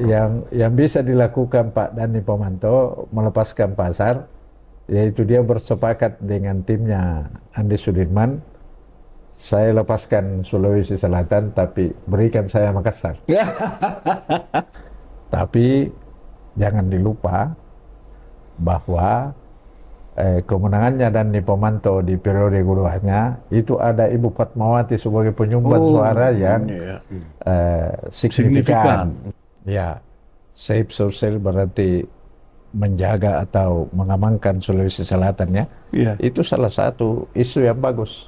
yang bisa dilakukan Pak Dhani Pomanto melepaskan pasar, yaitu dia bersepakat dengan timnya Andi Sudirman, saya lepaskan Sulawesi Selatan tapi berikan saya Makassar. Tapi jangan dilupa bahwa kemenangannya Dhani Pomanto di periode keduanya itu ada Ibu Fatmawati sebagai penyumbang suara yang signifikan. Ya, safe social berarti menjaga atau mengamankan Sulawesi Selatan ya. Itu salah satu isu yang bagus.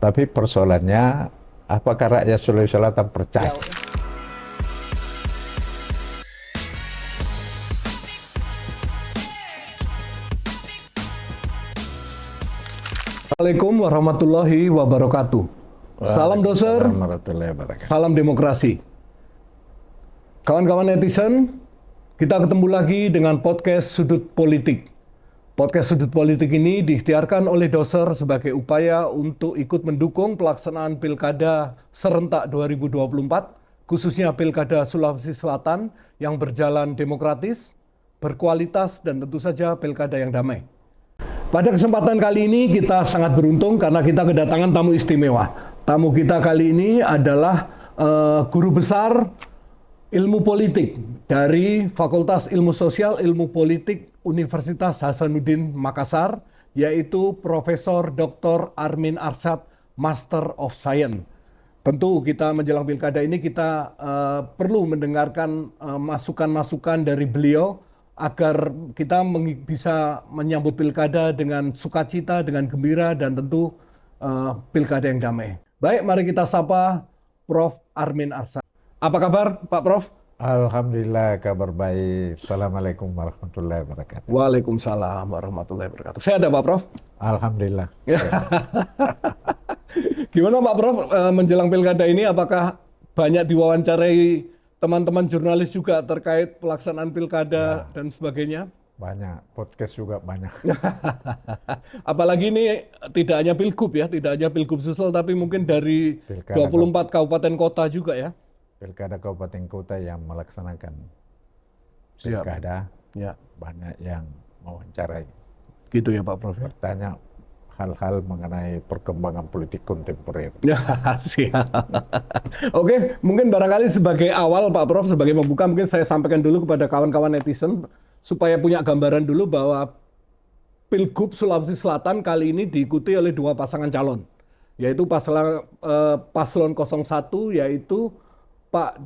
Tapi persoalannya apakah rakyat Sulawesi Selatan percaya? Assalamualaikum warahmatullahi wabarakatuh. Salam doser, salam demokrasi. Kawan-kawan netizen, kita ketemu lagi dengan podcast Sudut Politik. Podcast Sudut Politik ini diikhtiarkan oleh doser sebagai upaya untuk ikut mendukung pelaksanaan Pilkada serentak 2024, khususnya Pilkada Sulawesi Selatan yang berjalan demokratis, berkualitas, dan tentu saja Pilkada yang damai. Pada kesempatan kali ini kita sangat beruntung karena kita kedatangan tamu istimewa. Tamu kita kali ini adalah guru besar ilmu politik dari Fakultas Ilmu Sosial Ilmu Politik Universitas Hasanuddin Makassar, yaitu Profesor Dr. Armin Arsyad, Master of Science. Tentu kita menjelang pilkada ini kita perlu mendengarkan masukan-masukan dari beliau agar kita bisa menyambut pilkada dengan sukacita, dengan gembira, dan tentu pilkada yang damai. Baik, mari kita sapa Prof. Armin Arsyad. Apa kabar Pak Prof? Alhamdulillah, kabar baik. Assalamualaikum warahmatullahi wabarakatuh. Waalaikumsalam warahmatullahi wabarakatuh. Sehat ya Pak Prof? Alhamdulillah. Gimana Pak Prof, menjelang pilkada ini apakah banyak diwawancarai teman-teman jurnalis juga terkait pelaksanaan pilkada dan sebagainya? Banyak, podcast juga banyak. Apalagi ini tidak hanya pilgub ya, tidak hanya pilgub Sulsel, tapi mungkin dari pilkada 24 kabupaten kota juga ya. Pilkada kabupaten kota yang melaksanakan pilkada, banyak yang mewawancarai. Gitu ya Pak Prof. Bertanya hal-hal mengenai perkembangan politik kontemporer. Siap. Oke, mungkin barangkali sebagai awal Pak Prof, sebagai pembuka mungkin saya sampaikan dulu kepada kawan-kawan netizen supaya punya gambaran dulu bahwa Pilgub Sulawesi Selatan kali ini diikuti oleh dua pasangan calon, yaitu paslon 01 yaitu Pak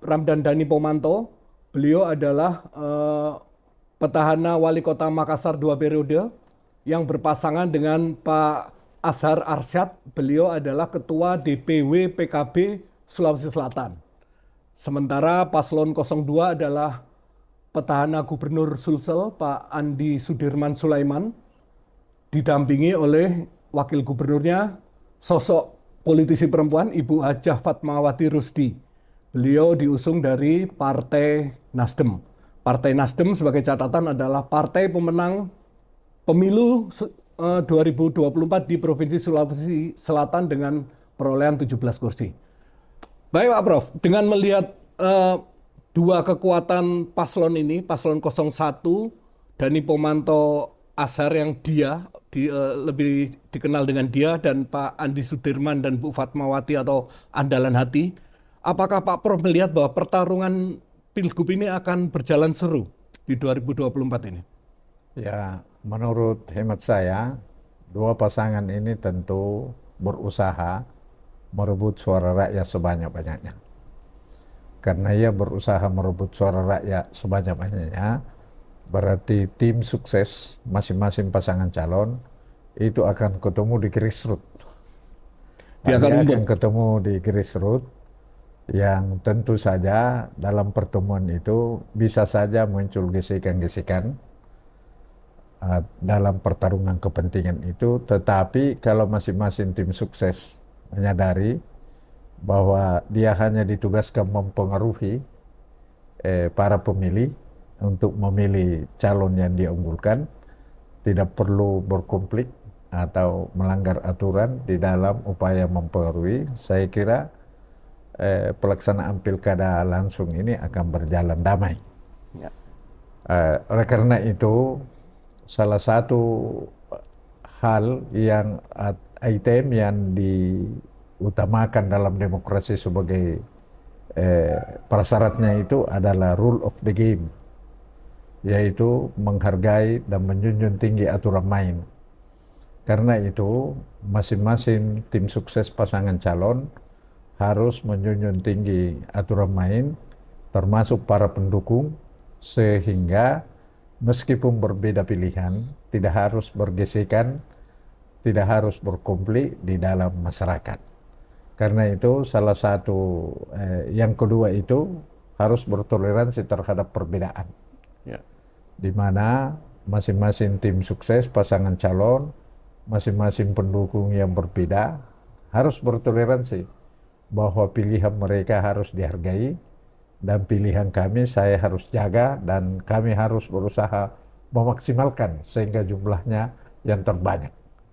Ramdan Dhani Pomanto. Beliau adalah petahana wali kota Makassar 2 periode, yang berpasangan dengan Pak Azhar Arsyad. Beliau adalah Ketua DPW PKB Sulawesi Selatan. Sementara paslon 02 adalah petahana Gubernur Sulsel Pak Andi Sudirman Sulaiman, didampingi oleh Wakil Gubernurnya, sosok politisi perempuan Ibu Hajah Fatmawati Rusdi. Beliau diusung dari Partai Nasdem. Partai Nasdem sebagai catatan adalah partai pemenang Pemilu 2024 di Provinsi Sulawesi Selatan dengan perolehan 17 kursi. Baik Pak Prof, dengan melihat dua kekuatan paslon ini, paslon 01, Dhani Pomanto Azhar yang lebih dikenal dengan dia, dan Pak Andi Sudirman dan Bu Fatmawati atau Andalan Hati, apakah Pak Prof melihat bahwa pertarungan Pilgub ini akan berjalan seru di 2024 ini? Ya, menurut hemat saya, dua pasangan ini tentu berusaha merebut suara rakyat sebanyak-banyaknya. Karena ia berusaha merebut suara rakyat sebanyak-banyaknya, berarti tim sukses masing-masing pasangan calon itu akan ketemu di grassroots. Dia akan ketemu di grassroots yang tentu saja dalam pertemuan itu bisa saja muncul gesekan-gesekan dalam pertarungan kepentingan itu, tetapi kalau masing-masing tim sukses menyadari bahwa dia hanya ditugaskan mempengaruhi para pemilih untuk memilih calon yang dia unggulkan, tidak perlu berkonflik atau melanggar aturan di dalam upaya mempengaruhi, saya kira pelaksanaan pilkada langsung ini akan berjalan damai. Ya. Oleh karena itu, salah satu hal yang item yang diutamakan dalam demokrasi sebagai prasyaratnya itu adalah rule of the game, yaitu menghargai dan menjunjung tinggi aturan main. Karena itu, masing-masing tim sukses pasangan calon harus menjunjung tinggi aturan main, termasuk para pendukung, sehingga meskipun berbeda pilihan, tidak harus bergesekan, tidak harus berkonflik di dalam masyarakat. Karena itu, salah satu yang kedua itu harus bertoleransi terhadap perbedaan. Ya. Di mana masing-masing tim sukses pasangan calon, masing-masing pendukung yang berbeda harus bertoleransi bahwa pilihan mereka harus dihargai dan pilihan kami saya harus jaga dan kami harus berusaha memaksimalkan sehingga jumlahnya yang terbanyak.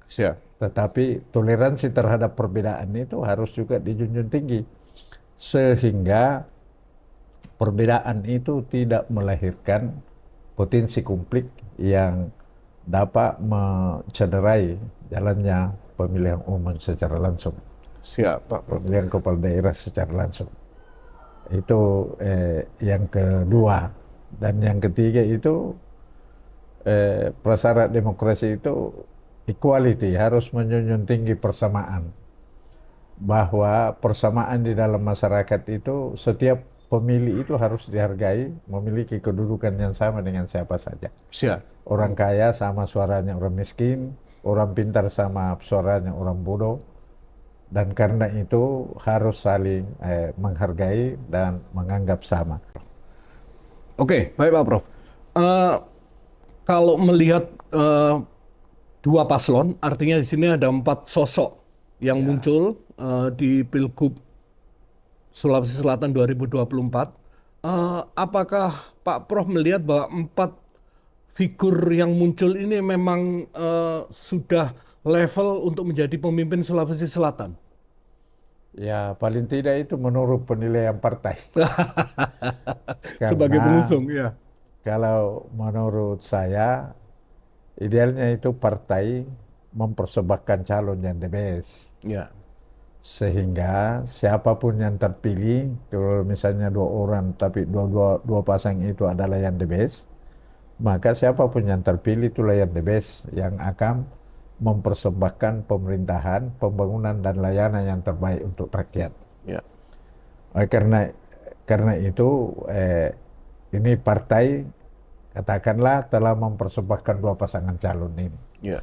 Siap. Tetapi toleransi terhadap perbedaan itu harus juga dijunjung tinggi sehingga perbedaan itu tidak melahirkan potensi konflik yang dapat mencederai jalannya pemilihan umum secara langsung. Siap, Pak Prof. Pemilihan kepala daerah secara langsung. Itu yang kedua. Dan yang ketiga itu prasyarat demokrasi itu equality, harus menjunjung tinggi persamaan. Bahwa persamaan di dalam masyarakat itu setiap pemilih itu harus dihargai, memiliki kedudukan yang sama dengan siapa saja. Siap. Orang kaya sama suaranya orang miskin, orang pintar sama suaranya orang bodoh. Dan karena itu harus saling menghargai dan menganggap sama. Oke, baik Pak Prof. Kalau melihat dua paslon, artinya di sini ada 4 sosok yang muncul di Pilgub Sulawesi Selatan 2024. Apakah Pak Prof melihat bahwa 4 figur yang muncul ini memang sudah level untuk menjadi pemimpin Sulawesi Selatan? Ya, paling tidak itu menurut penilaian partai. Sebagai Karena pengusung, ya. kalau menurut saya, idealnya itu partai mempersembahkan calon yang the best. Ya. Sehingga siapapun yang terpilih, kalau misalnya 2 orang tapi dua pasang itu adalah yang the best, maka siapapun yang terpilih itulah yang the best, yang akan mempersembahkan pemerintahan, pembangunan dan layanan yang terbaik untuk rakyat. Ya. Karena itu ini partai katakanlah telah mempersembahkan 2 pasangan calon ini. Ya.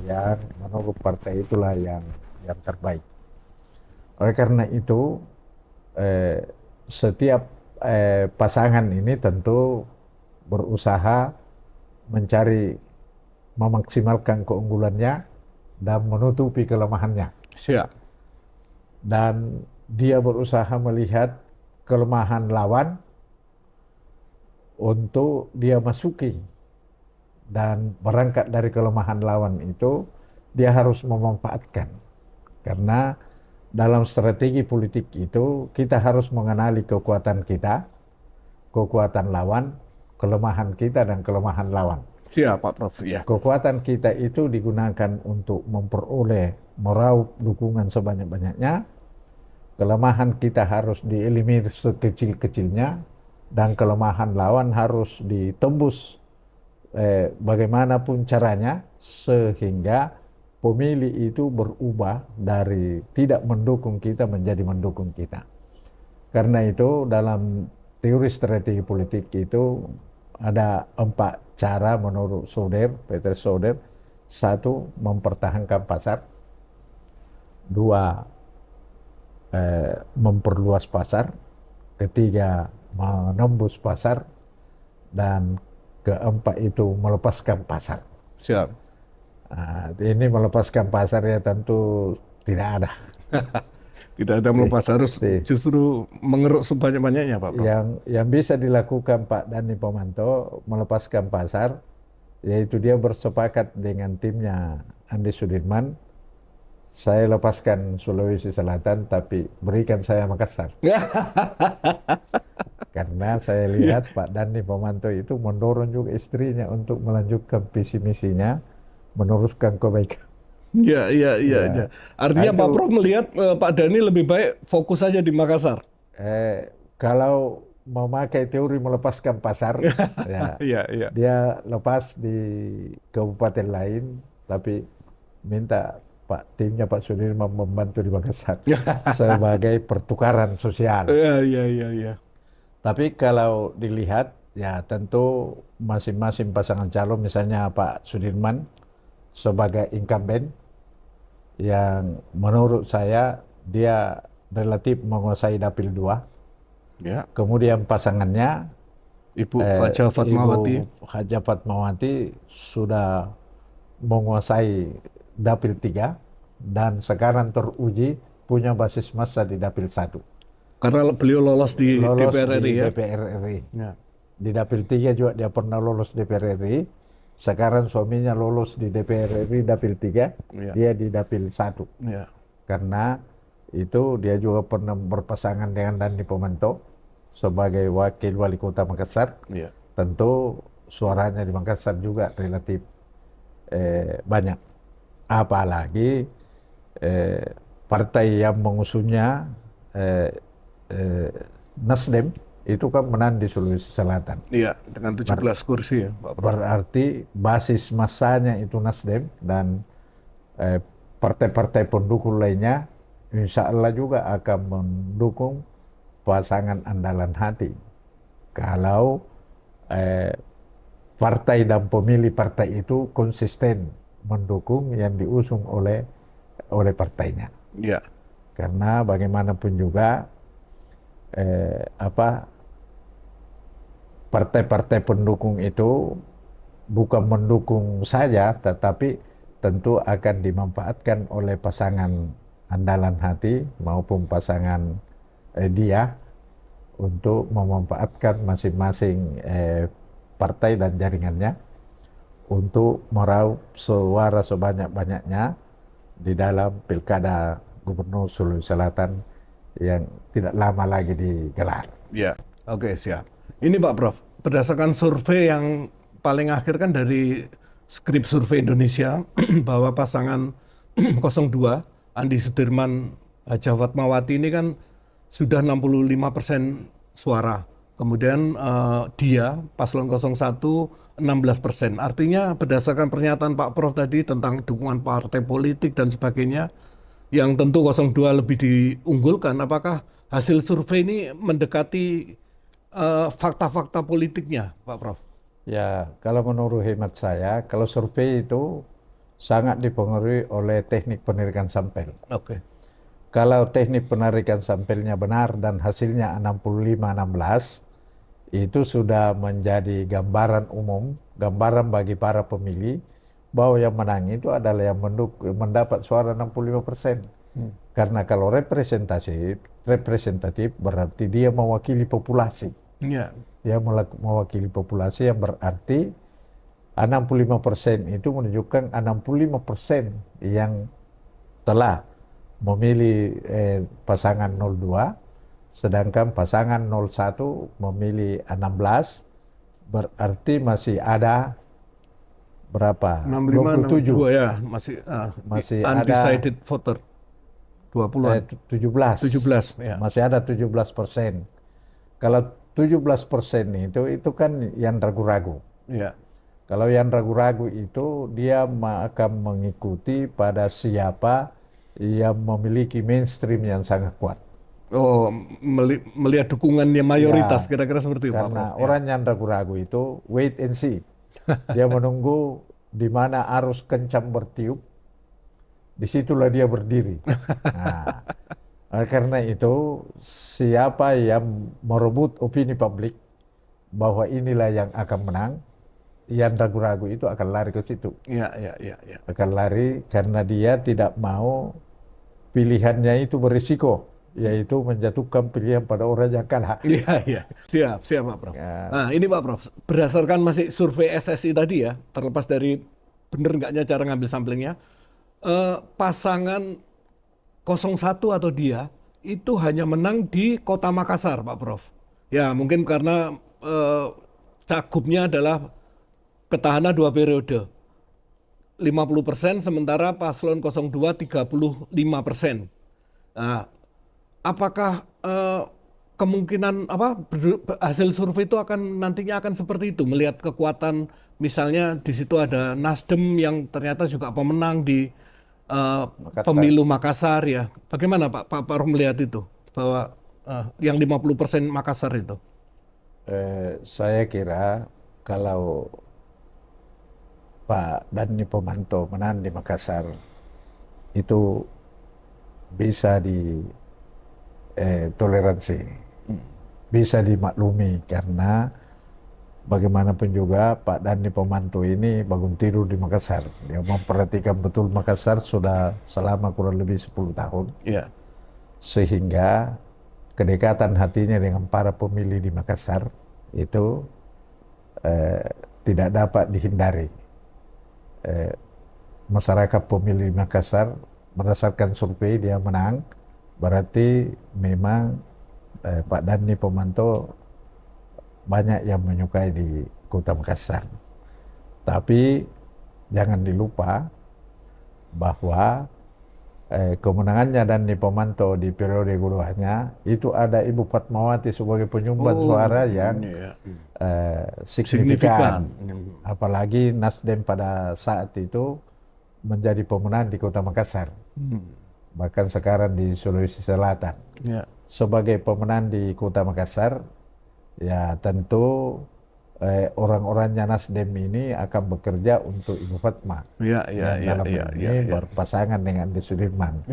Yang menurut partai itulah yang terbaik. Oleh karena itu setiap pasangan ini tentu berusaha mencari memaksimalkan keunggulannya dan menutupi kelemahannya. Siap. Dan dia berusaha melihat kelemahan lawan untuk dia masuki. Dan berangkat dari kelemahan lawan itu, dia harus memanfaatkan. Karena dalam strategi politik itu, kita harus mengenali kekuatan kita, kekuatan lawan, kelemahan kita dan kelemahan lawan. Siap, Pak Prof. Ya. Kekuatan kita itu digunakan untuk memperoleh, meraup dukungan sebanyak-banyaknya. Kelemahan kita harus dieliminir sekecil-kecilnya, dan kelemahan lawan harus ditembus bagaimanapun caranya, sehingga pemilih itu berubah dari tidak mendukung kita menjadi mendukung kita. Karena itu dalam teori strategi politik itu ada 4 cara menurut Peter Soder. 1, mempertahankan pasar. 2, memperluas pasar. 3, menembus pasar. Dan keempat itu melepaskan pasar. Siap. Ini melepaskan pasar ya tentu tidak ada. Tidak ada melepas, harus justru mengeruk sebanyak-banyaknya, Pak Prof. Yang bisa dilakukan Pak Dhani Pomanto melepaskan pasar, yaitu dia bersepakat dengan timnya Andi Sudirman saya lepaskan Sulawesi Selatan, tapi berikan saya Makassar. Karena saya lihat Pak Dani Pomanto itu mendorong juga istrinya untuk melanjutkan visi misinya, meneruskan kebaikan. Iya, iya, iya. Ya. Iya. Artinya Nah, Pak itu, Prof melihat Pak Dhani lebih baik fokus saja di Makassar. kalau memakai teori melepaskan pasar, ya Iya, iya. dia lepas di kabupaten lain, tapi minta timnya Pak Sudirman membantu di Makassar sebagai pertukaran sosial. Iya, iya, iya, iya. Tapi kalau dilihat, ya tentu masing-masing pasangan calon, misalnya Pak Sudirman sebagai incumbent, yang menurut saya dia relatif menguasai dapil 2. Ya, Kemudian pasangannya Ibu Haja Fatmawati. Ibu Haja Fatmawati sudah menguasai dapil 3 dan sekarang teruji punya basis massa di dapil 1. Karena beliau lolos di Lolos DPR di RI ya. DPR RI. Ya. Di dapil 3 juga dia pernah lolos DPR RI. Sekarang suaminya lolos di DPR RI dapil 3, Ya. dia di dapil 1. Ya. Karena itu dia juga pernah berpasangan dengan Dani Pomanto sebagai wakil wali kota Makassar. Ya. Tentu suaranya di Makassar juga relatif banyak. Apalagi partai yang mengusungnya Nasdem itu kan menang di Sulawesi Selatan. Iya, dengan 17 kursi ya, Pak Prof. Berarti basis masanya itu Nasdem dan partai-partai pendukung lainnya insya Allah juga akan mendukung pasangan andalan hati. Kalau partai dan pemilih partai itu konsisten mendukung yang diusung oleh partainya. Iya. Karena bagaimanapun juga partai-partai pendukung itu bukan mendukung saja, tetapi tentu akan dimanfaatkan oleh pasangan andalan hati maupun pasangan dia untuk memanfaatkan masing-masing partai dan jaringannya untuk meraup suara sebanyak-banyaknya di dalam pilkada Gubernur Sulawesi Selatan yang tidak lama lagi digelar. Ya, oke, siap. Ini Pak Prof, berdasarkan survei yang paling akhir kan dari Skrip Survei Indonesia bahwa pasangan 02 Andi Sudirman Haja Fatmawati ini kan sudah 65% suara. Kemudian dia paslon 01 16%. Artinya berdasarkan pernyataan Pak Prof tadi tentang dukungan partai politik dan sebagainya, yang tentu 02 lebih diunggulkan, apakah hasil survei ini mendekati fakta-fakta politiknya, Pak Prof? Ya, kalau menurut hemat saya, kalau survei itu sangat dipengaruhi oleh teknik penarikan sampel. Oke. Kalau teknik penarikan sampelnya benar dan hasilnya 65-16, itu sudah menjadi gambaran umum, gambaran bagi para pemilih bahwa yang menang itu adalah yang mendapat suara 65%. Karena kalau representatif berarti dia mewakili populasi. Ya. Dia mewakili populasi yang berarti 65% itu menunjukkan 65% yang telah memilih pasangan 02, sedangkan pasangan 01 memilih 16, berarti masih ada berapa? 65, 27. 62 ya, masih undecided voter. 20-an. 17. 17 ya. Masih ada 17%. Kalau 17% itu kan yang ragu-ragu. Ya. Kalau yang ragu-ragu itu dia akan mengikuti pada siapa yang memiliki mainstream yang sangat kuat. Oh, melihat dukungannya mayoritas, Ya, kira-kira seperti itu, Pak karena Prof. orang yang ragu-ragu itu wait and see. Dia menunggu di mana arus kencang bertiup, disitulah dia berdiri. Nah, karena itu siapa yang merebut opini publik bahwa inilah yang akan menang, yang ragu-ragu itu akan lari ke situ. Ya. Akan lari karena dia tidak mau pilihannya itu berisiko, yaitu menjatuhkan pilihan pada orang yang kalah. Iya. Siap Pak Prof. Ya. Nah, ini Pak Prof, berdasarkan masih survei SSI tadi ya, terlepas dari benar nggaknya cara ngambil samplingnya, pasangan 01 atau dia itu hanya menang di Kota Makassar, Pak Prof. Ya, mungkin karena cagupnya adalah petahana 2 periode. 50%, sementara paslon 02 35%. Nah, apakah kemungkinan hasil survei itu nantinya akan seperti itu, melihat kekuatan misalnya di situ ada Nasdem yang ternyata juga pemenang di pemilu Makassar ya. Bagaimana Pak Prof melihat itu bahwa yang 50% Makassar itu? Saya kira kalau Pak Dani Pomanto menang di Makassar itu bisa toleransi, bisa dimaklumi karena bagaimanapun juga Pak Dani Pomanto ini bangun tidur di Makassar. Dia memperhatikan betul Makassar sudah selama kurang lebih 10 tahun. Iya. Sehingga kedekatan hatinya dengan para pemilih di Makassar itu tidak dapat dihindari. Masyarakat pemilih Makassar berdasarkan survei dia menang, berarti memang Pak Dani Pomanto banyak yang menyukai di Kota Makassar. Tapi jangan dilupa bahwa kemenangannya Dani Pomanto di periode keduanya itu ada Ibu Fatmawati sebagai penyumbang suara yang signifikan. Apalagi Nasdem pada saat itu menjadi pemenang di Kota Makassar. Bahkan sekarang di Sulawesi Selatan. Sebagai pemenang di Kota Makassar, ya tentu orang-orangnya Nasdem ini akan bekerja untuk Ibu Fatma. Dalam ini berpasangan dengan Andi Sudirman.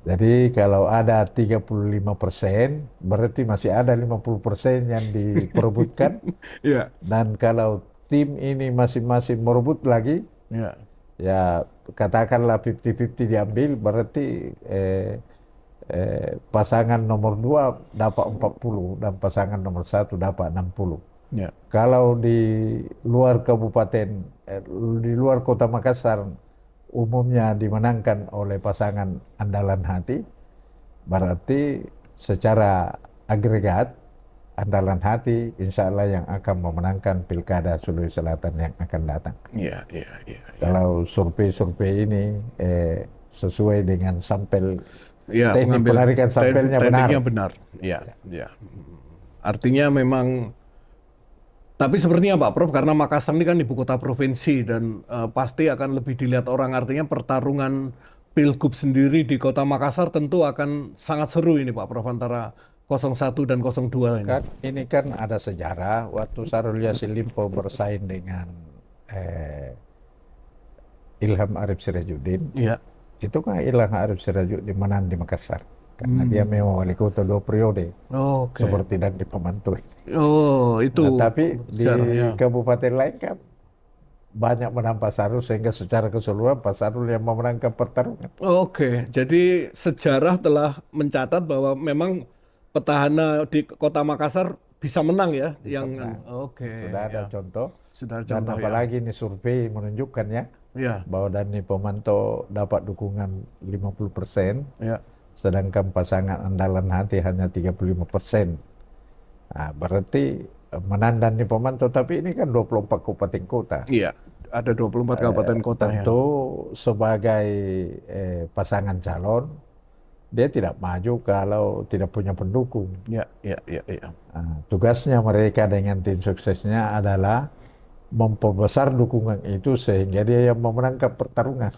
Jadi kalau ada 35%, berarti masih ada 50% yang diperebutkan. Dan kalau tim ini masing-masing merebut lagi, ya katakanlah 50-50 diambil, berarti pasangan nomor 2 dapat 40 dan pasangan nomor 1 dapat 60. Kalau di luar kabupaten, di luar Kota Makassar umumnya dimenangkan oleh pasangan andalan hati, berarti secara agregat andalan hati insya Allah yang akan memenangkan pilkada Sulawesi Selatan yang akan datang. Kalau survei-survei ini sesuai dengan sampel, teknik penarikan sampelnya benar. Artinya memang, tapi sepertinya Pak Prof, karena Makassar ini kan ibu kota provinsi dan pasti akan lebih dilihat orang, artinya pertarungan pilgub sendiri di Kota Makassar tentu akan sangat seru ini Pak Prof, antara 01 dan 02 ini. Ini kan ada sejarah waktu Syahrul Yassin Limpo bersaing dengan Ilham Arif Sirajuddin. Itu kan Ilham Arif Sirajuddin menang di Makassar karena dia memang wali kota 2 periode, seperti Dani Pomanto. Itu. Tapi di kabupaten lain kan banyak menang Pak Sarul, sehingga secara keseluruhan Pak Sarul yang memenangkan pertarungan. Jadi sejarah telah mencatat bahwa memang petahana di Kota Makassar bisa menang ya. Sudah ada contoh. Dan contoh, apalagi ini survei menunjukkannya bahwa Dani Pomanto dapat dukungan 50%, sedangkan pasangan andalan hati hanya 35%. Nah, berarti menang Dani Pomanto, tapi ini kan 24 kabupaten kota. Ada 24 kabupaten kota. Tentu sebagai pasangan calon, dia tidak maju kalau tidak punya pendukung. Nah, tugasnya mereka dengan tim suksesnya adalah memperbesar dukungan itu sehingga dia yang memenangkan pertarungan.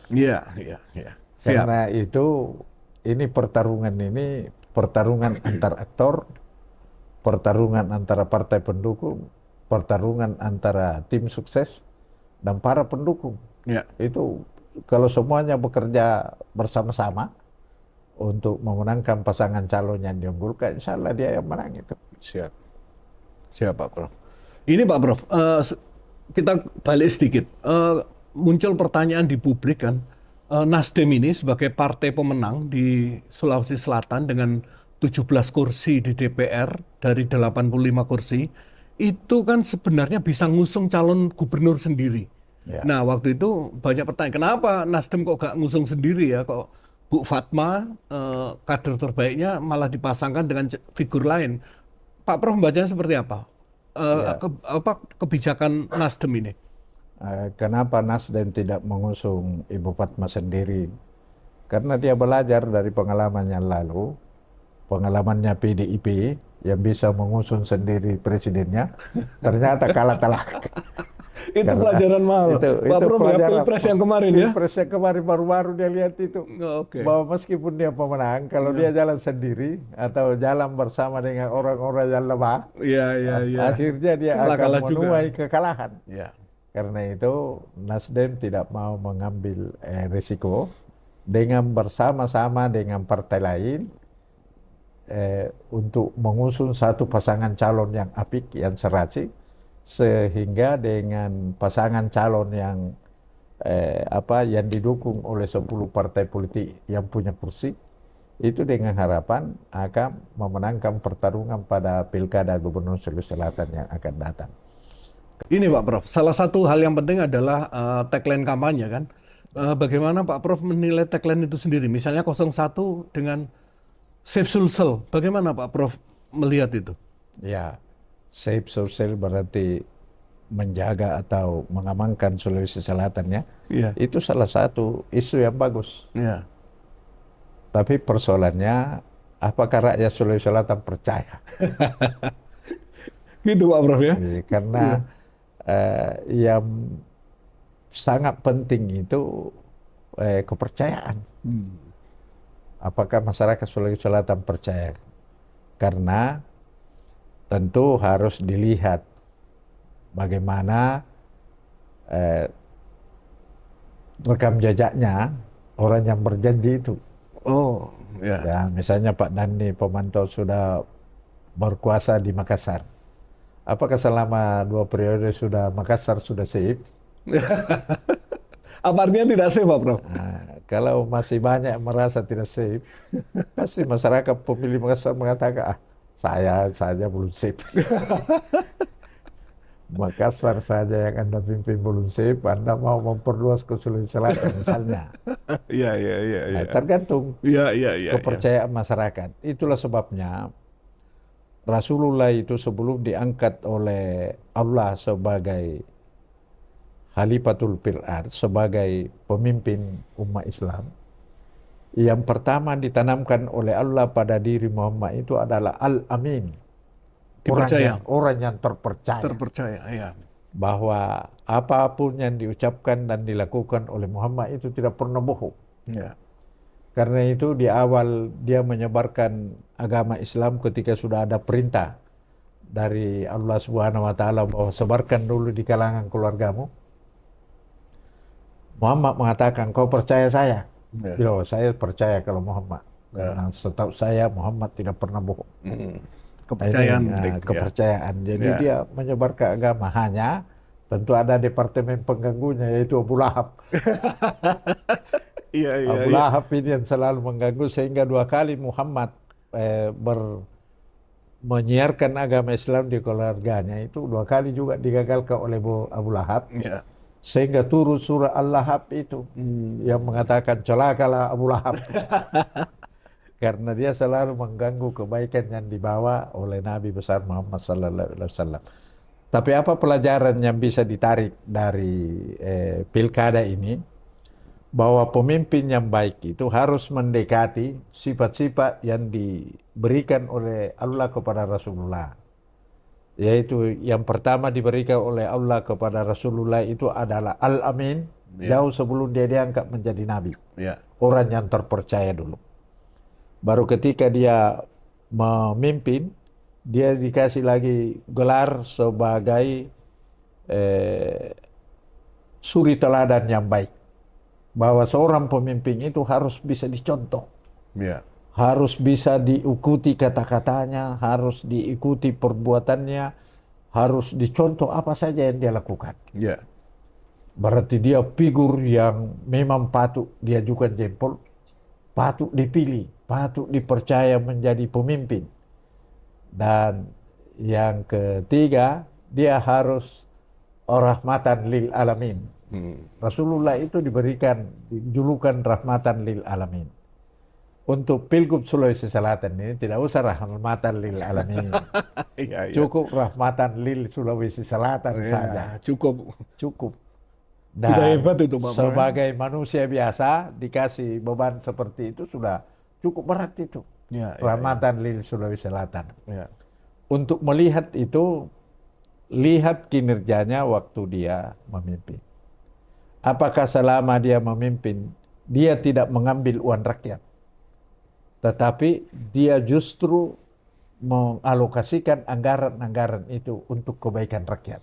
Karena itu ini pertarungan antar aktor, pertarungan antara partai pendukung, pertarungan antara tim sukses dan para pendukung. Itu kalau semuanya bekerja bersama-sama untuk memenangkan pasangan calon yang diunggulkan, insya Allah dia yang menang itu. Siap Pak Prof. Ini Pak Prof, kita balik sedikit. Muncul pertanyaan di publik kan, Nasdem ini sebagai partai pemenang di Sulawesi Selatan dengan 17 kursi di DPR dari 85 kursi, itu kan sebenarnya bisa ngusung calon gubernur sendiri. Ya. Nah, waktu itu banyak pertanyaan, kenapa Nasdem kok gak ngusung sendiri ya? Kok Bu Fatma, kader terbaiknya malah dipasangkan dengan figur lain. Pak Prof membacanya seperti apa? Ya. Kebijakan Nasdem ini? Kenapa Nasdem tidak mengusung Ibu Fatma sendiri? Karena dia belajar dari pengalaman yang lalu, pengalamannya PDIP yang bisa mengusung sendiri presidennya, ternyata kalah telak. Itu Karena pelajaran mahal, Pak itu Prof ya, pelajaran Pilpres yang kemarin ya? Pilpres yang kemarin baru-baru dia lihat itu, Oke. bahwa meskipun dia pemenang, kalau Iya. dia jalan sendiri atau jalan bersama dengan orang-orang yang lemah, Iya, iya, iya. akhirnya dia akan Kalah-kalah juga. menuai kekalahan. Ya. Karena itu Nasdem tidak mau mengambil risiko dengan bersama-sama dengan partai lain untuk mengusung satu pasangan calon yang apik, yang serasi, sehingga dengan pasangan calon yang yang didukung oleh 10 partai politik yang punya kursi, itu dengan harapan akan memenangkan pertarungan pada Pilkada Gubernur Sulawesi Selatan yang akan datang. Ini Pak Prof, salah satu hal yang penting adalah tagline kampanye kan. Bagaimana Pak Prof menilai tagline itu sendiri? Misalnya 01 dengan Save Sulsel, bagaimana Pak Prof melihat itu? Ya, Save Sulsel berarti menjaga atau mengamankan Sulawesi Selatan ya. Iya. Itu salah satu isu yang bagus. Iya. Tapi persoalannya, apakah rakyat Sulawesi Selatan percaya? Gitu Pak Prof ya? Karena yang sangat penting itu kepercayaan. Apakah masyarakat Sulawesi Selatan percaya? Karena tentu harus dilihat bagaimana rekam jejaknya orang yang berjanji itu. Oh, ya. Ya, misalnya Pak Dani Pemantau sudah berkuasa di Makassar. Apakah selama 2 periode Makassar sudah safe? Apa artinya tidak safe Pak Prof? Nah, kalau masih banyak yang merasa tidak safe, pasti masyarakat pemilih Makassar mengatakan, saya saja belum safe. Makassar saja yang Anda pimpin belum safe, Anda mau memperluas ke Sulawesi Selatan misalnya. Iya, iya, iya. Nah, tergantung Iya, iya, iya. kepercayaan masyarakat. Itulah sebabnya Rasulullah itu sebelum diangkat oleh Allah sebagai Khalifatul fil ard, sebagai pemimpin umat Islam, yang pertama ditanamkan oleh Allah pada diri Muhammad itu adalah Al-Amin. Dipercaya. Orang yang terpercaya. Terpercaya, ya. Bahwa apapun yang diucapkan dan dilakukan oleh Muhammad itu tidak pernah bohong. Ya. Karena itu di awal dia menyebarkan agama Islam ketika sudah ada perintah dari Allah Subhanahu wa taala bahwa sebarkan dulu di kalangan keluargamu. Muhammad mengatakan, kau percaya saya? Ya. Yo, saya percaya kalau Muhammad. Karena setahu saya Muhammad tidak pernah bohong. Kepercayaan. Ini, kepercayaan. Jadi Ya. dia menyebarkan agama, hanya tentu ada departemen pengganggunya yaitu Abu Lahab. Iya, iya, Abu iya. Lahab ini yang selalu mengganggu sehingga 2 kali Muhammad menyiarkan agama Islam di keluarganya itu 2 kali juga digagalkan oleh Abu Lahab. Ya. Sehingga turun surah Al-Lahab itu yang mengatakan celakalah Abu Lahab. Karena dia selalu mengganggu kebaikan yang dibawa oleh Nabi besar Muhammad sallallahu alaihi wasallam. Tapi apa pelajaran yang bisa ditarik dari pilkada ini? Bahwa pemimpin yang baik itu harus mendekati sifat-sifat yang diberikan oleh Allah kepada Rasulullah. Yaitu yang pertama diberikan oleh Allah kepada Rasulullah itu adalah Al-Amin, jauh sebelum dia diangkat menjadi Nabi. Ya. Orang yang terpercaya dulu. Baru ketika dia memimpin, dia dikasih lagi gelar sebagai suri teladan yang baik. Bahwa seorang pemimpin itu harus bisa dicontoh. Ya. Harus bisa diikuti kata-katanya, harus diikuti perbuatannya, harus dicontoh apa saja yang dia lakukan. Ya. Berarti dia figur yang memang patut diajukan jempol, patut dipilih, patut dipercaya menjadi pemimpin. Dan yang ketiga, dia harus rahmatan lil alamin. Rasulullah itu diberikan julukan rahmatan lil alamin. Untuk Pilgub Sulawesi Selatan ini tidak usah rahmatan lil alamin. Iya, iya. Cukup rahmatan lil Sulawesi Selatan Iya, saja. cukup. Cukup. Sudah Dan hebat itu, Pak Prof. sebagai manusia biasa dikasih beban seperti itu sudah cukup berat itu. Ya, Rahmatan lil Sulawesi Selatan. ya. Untuk melihat itu, lihat kinerjanya waktu dia memimpin. Apakah selama dia memimpin, dia tidak mengambil uang rakyat, tetapi dia justru mengalokasikan anggaran-anggaran itu untuk kebaikan rakyat.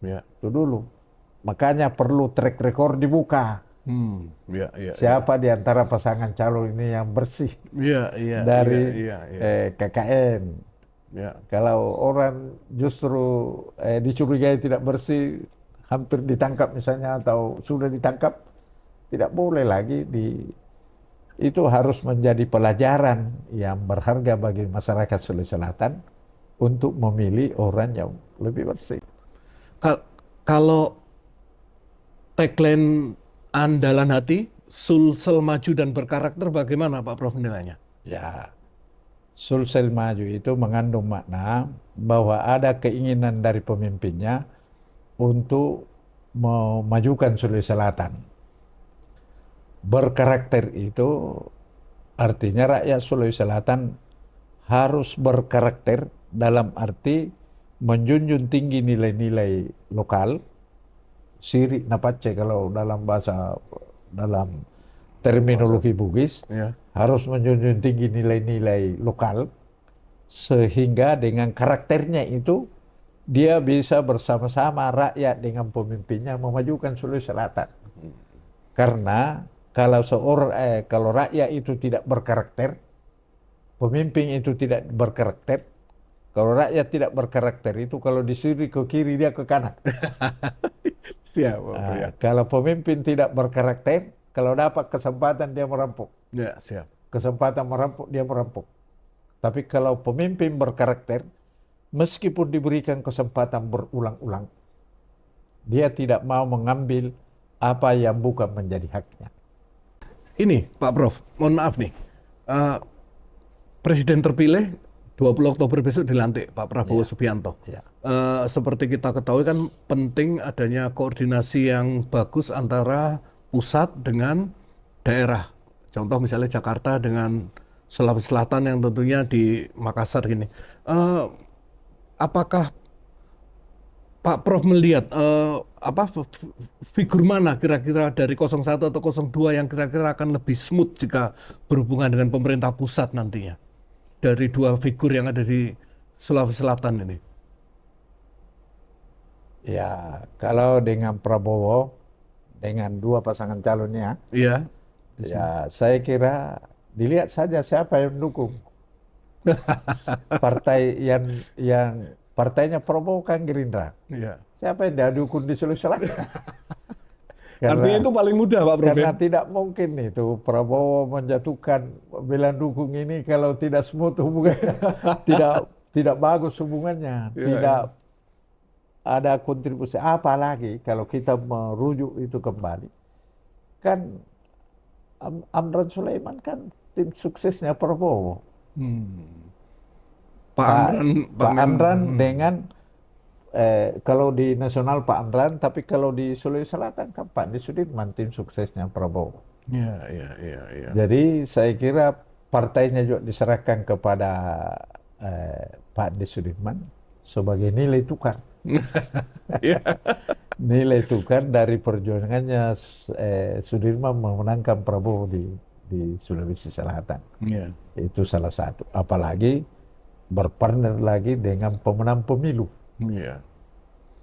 Ya. Itu dulu. Makanya perlu track record dibuka. Ya, ya. Siapa di antara pasangan calon ini yang bersih Iya, iya. dari iya, iya. KKN. Ya. Kalau orang justru dicurigai tidak bersih, hampir ditangkap misalnya atau sudah ditangkap, tidak boleh lagi itu harus menjadi pelajaran yang berharga bagi masyarakat Sulawesi Selatan untuk memilih orang yang lebih bersih. Kalau tagline andalan hati, Sulsel maju dan berkarakter, bagaimana Pak Prof menilainya? Ya, Sulsel maju itu mengandung makna bahwa ada keinginan dari pemimpinnya untuk memajukan Sulawesi Selatan. Berkarakter itu artinya rakyat Sulawesi Selatan harus berkarakter dalam arti menjunjung tinggi nilai-nilai lokal, siri napace kalau dalam terminologi Bugis, Ya. harus menjunjung tinggi nilai-nilai lokal, sehingga dengan karakternya itu dia bisa bersama-sama rakyat dengan pemimpinnya memajukan Sulawesi Selatan. Karena kalau rakyat itu tidak berkarakter, pemimpin itu tidak berkarakter, kalau rakyat tidak berkarakter itu kalau disuruh ke kiri dia ke kanan. Siap. Kalau pemimpin tidak berkarakter, kalau dapat kesempatan dia merampok. Ya, siap. Kesempatan merampok dia merampok. Tapi kalau pemimpin berkarakter, meskipun diberikan kesempatan berulang-ulang, dia tidak mau mengambil apa yang bukan menjadi haknya. Ini Pak Prof, mohon maaf nih, Presiden terpilih 20 Oktober besok dilantik Pak Prabowo Subianto. Ya. Seperti kita ketahui kan penting adanya koordinasi yang bagus antara pusat dengan daerah. Contoh misalnya Jakarta dengan Sulawesi Selatan yang tentunya di Makassar gini. Apakah Pak Prof melihat figur mana kira-kira dari 01 atau 02 yang kira-kira akan lebih smooth jika berhubungan dengan pemerintah pusat nantinya? Dari dua figur yang ada di Sulawesi Selatan ini. Ya, kalau dengan Prabowo, dengan dua pasangan calonnya, Iya. ya saya kira dilihat saja siapa yang mendukung. Partai yang partainya Prabowo kan Gerindra. Iya. Siapa yang dia dukung di Sulawesi Selatan? Artinya itu paling mudah Pak Prof. Karena tidak mungkin itu Prabowo menjatuhkan bilang dukung ini kalau tidak smooth hubungannya, tidak bagus hubungannya, tidak ada kontribusi. Apalagi kalau kita merujuk itu kembali, kan Amran Sulaiman kan tim suksesnya Prabowo. Pak Amran dengan kalau di nasional Pak Amran, tapi kalau di Sulawesi Selatan kan Pak Andi Sudirman tim suksesnya Prabowo. Iya. Jadi saya kira partainya juga diserahkan kepada Pak Andi Sudirman sebagai nilai tukar. Nilai tukar dari perjuangannya Sudirman memenangkan Prabowo di Sulawesi Selatan. Itu salah satu. Apalagi berpartner lagi dengan pemenang pemilu.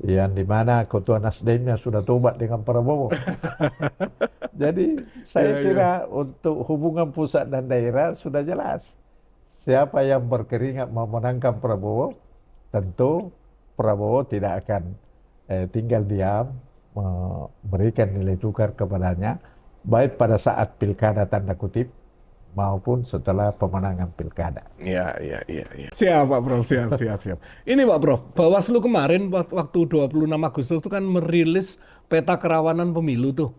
Yang dimana ketua Nasdemnya sudah tobat dengan Prabowo. Jadi saya kira untuk hubungan pusat dan daerah sudah jelas. Siapa yang berkeringat memenangkan Prabowo, tentu Prabowo tidak akan tinggal diam, memberikan nilai tukar kepadanya, baik pada saat pilkada tanda kutip maupun setelah pemenangan pilkada. Iya. Siap Pak Prof, siap. Ini Pak Prof, Bawaslu kemarin waktu 26 Agustus itu kan merilis peta kerawanan pemilu tuh.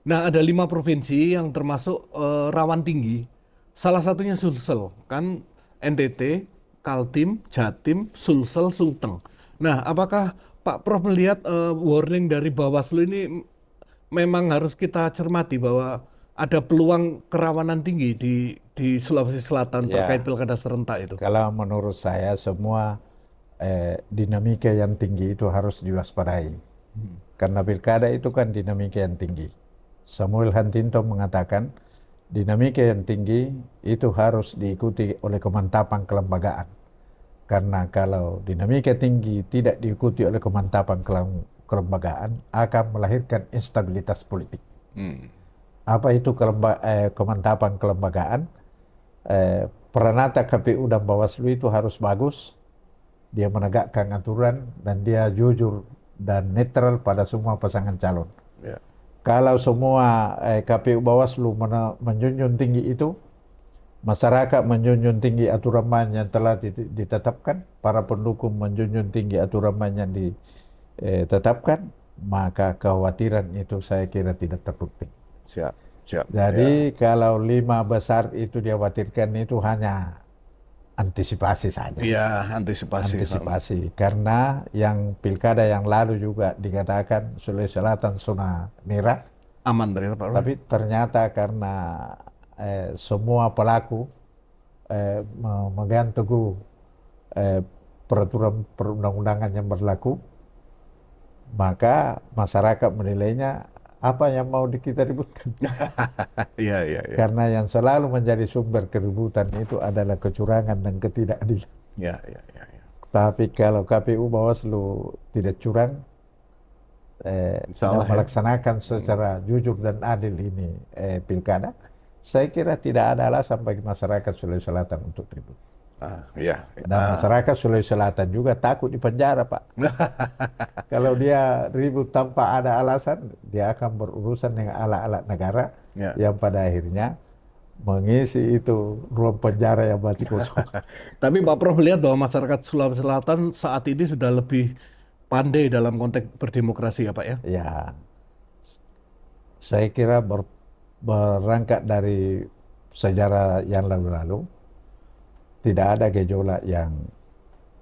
Nah, ada 5 provinsi yang termasuk rawan tinggi. Salah satunya Sulsel, kan NTT, Kaltim, Jatim, Sulsel, Sulteng. Nah, apakah Pak Prof melihat warning dari Bawaslu ini memang harus kita cermati bahwa ada peluang kerawanan tinggi di Sulawesi Selatan Ya. terkait pilkada serentak itu? Kalau menurut saya semua dinamika yang tinggi itu harus diwaspadai. Karena pilkada itu kan dinamika yang tinggi. Samuel Huntington mengatakan dinamika yang tinggi itu harus diikuti oleh kemantapan kelembagaan. Karena kalau dinamika tinggi tidak diikuti oleh kemantapan kelembagaan akan melahirkan instabilitas politik. Apa itu kemantapan kelembagaan? Peranata KPU dan Bawaslu itu harus bagus, dia menegakkan aturan dan dia jujur dan netral pada semua pasangan calon. Ya. Kalau semua KPU Bawaslu menjunjung tinggi itu, masyarakat menjunjung tinggi aturan main yang telah ditetapkan, para pendukung menjunjung tinggi aturan main yang ditetapkan, maka kekhawatiran itu saya kira tidak terbukti. Siap. Jadi kalau 5 besar itu dikhawatirkan itu hanya antisipasi saja. Iya, antisipasi. Karena yang pilkada yang lalu juga dikatakan Sulawesi Selatan zona merah. Aman dari Pak Prof. Tapi ternyata karena semua pelaku memegang teguh peraturan perundang-undangan yang berlaku, maka masyarakat menilainya apa yang mau kita ributkan. Iya. Karena yang selalu menjadi sumber keributan itu adalah kecurangan dan ketidakadilan. Iya. Tapi kalau KPU Bawaslu tidak curang dan melaksanakan secara jujur dan adil ini pilkada, saya kira tidak ada alasan bagi masyarakat Sulawesi Selatan untuk ribut. Iya. Dan masyarakat Sulawesi Selatan juga takut di penjara, Pak. Kalau dia ribut tanpa ada alasan, dia akan berurusan dengan alat-alat negara yang pada akhirnya mengisi itu ruang penjara yang masih kosong. Tapi Pak Prof melihat bahwa masyarakat Sulawesi Selatan saat ini sudah lebih pandai dalam konteks berdemokrasi ya Pak ya? Ya, saya kira berangkat dari sejarah yang lalu-lalu, tidak ada gejolak yang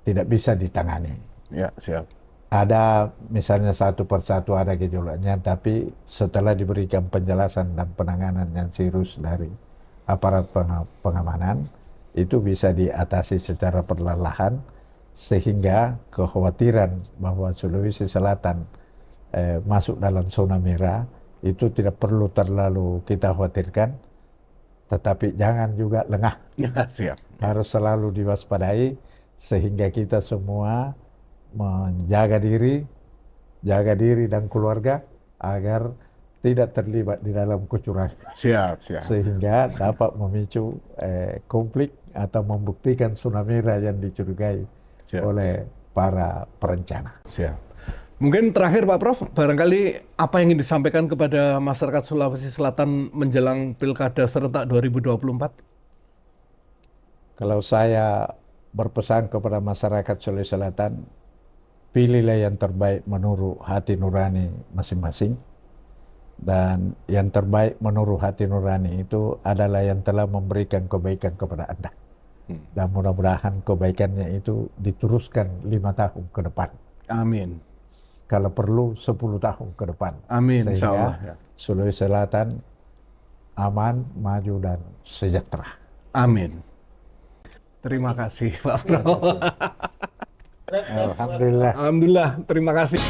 tidak bisa ditangani. Ya, siap. Ada misalnya satu persatu ada gejolaknya, tapi setelah diberikan penjelasan dan penanganan yang serius dari aparat pengamanan, itu bisa diatasi secara perlahan sehingga kekhawatiran bahwa Sulawesi Selatan masuk dalam zona merah itu tidak perlu terlalu kita khawatirkan, tetapi jangan juga lengah. Ya, siap. Harus selalu diwaspadai sehingga kita semua menjaga diri, jaga diri dan keluarga agar tidak terlibat di dalam kecurangan. Siap. Sehingga dapat memicu konflik atau membuktikan zona merah yang dicurigai oleh para perencana. Siap. Mungkin terakhir Pak Prof, barangkali apa yang ingin disampaikan kepada masyarakat Sulawesi Selatan menjelang Pilkada serentak 2024? Kalau saya berpesan kepada masyarakat Sulawesi Selatan, pilihlah yang terbaik menurut hati nurani masing-masing. Dan yang terbaik menurut hati nurani itu adalah yang telah memberikan kebaikan kepada Anda. Dan mudah-mudahan kebaikannya itu diteruskan 5 tahun ke depan. Amin. Kalau perlu 10 tahun ke depan. Amin, sehingga insyaallah. Ya. Sulawesi Selatan aman, maju, dan sejahtera. Amin. Terima kasih Pak Prof. Alhamdulillah. Alhamdulillah, terima kasih.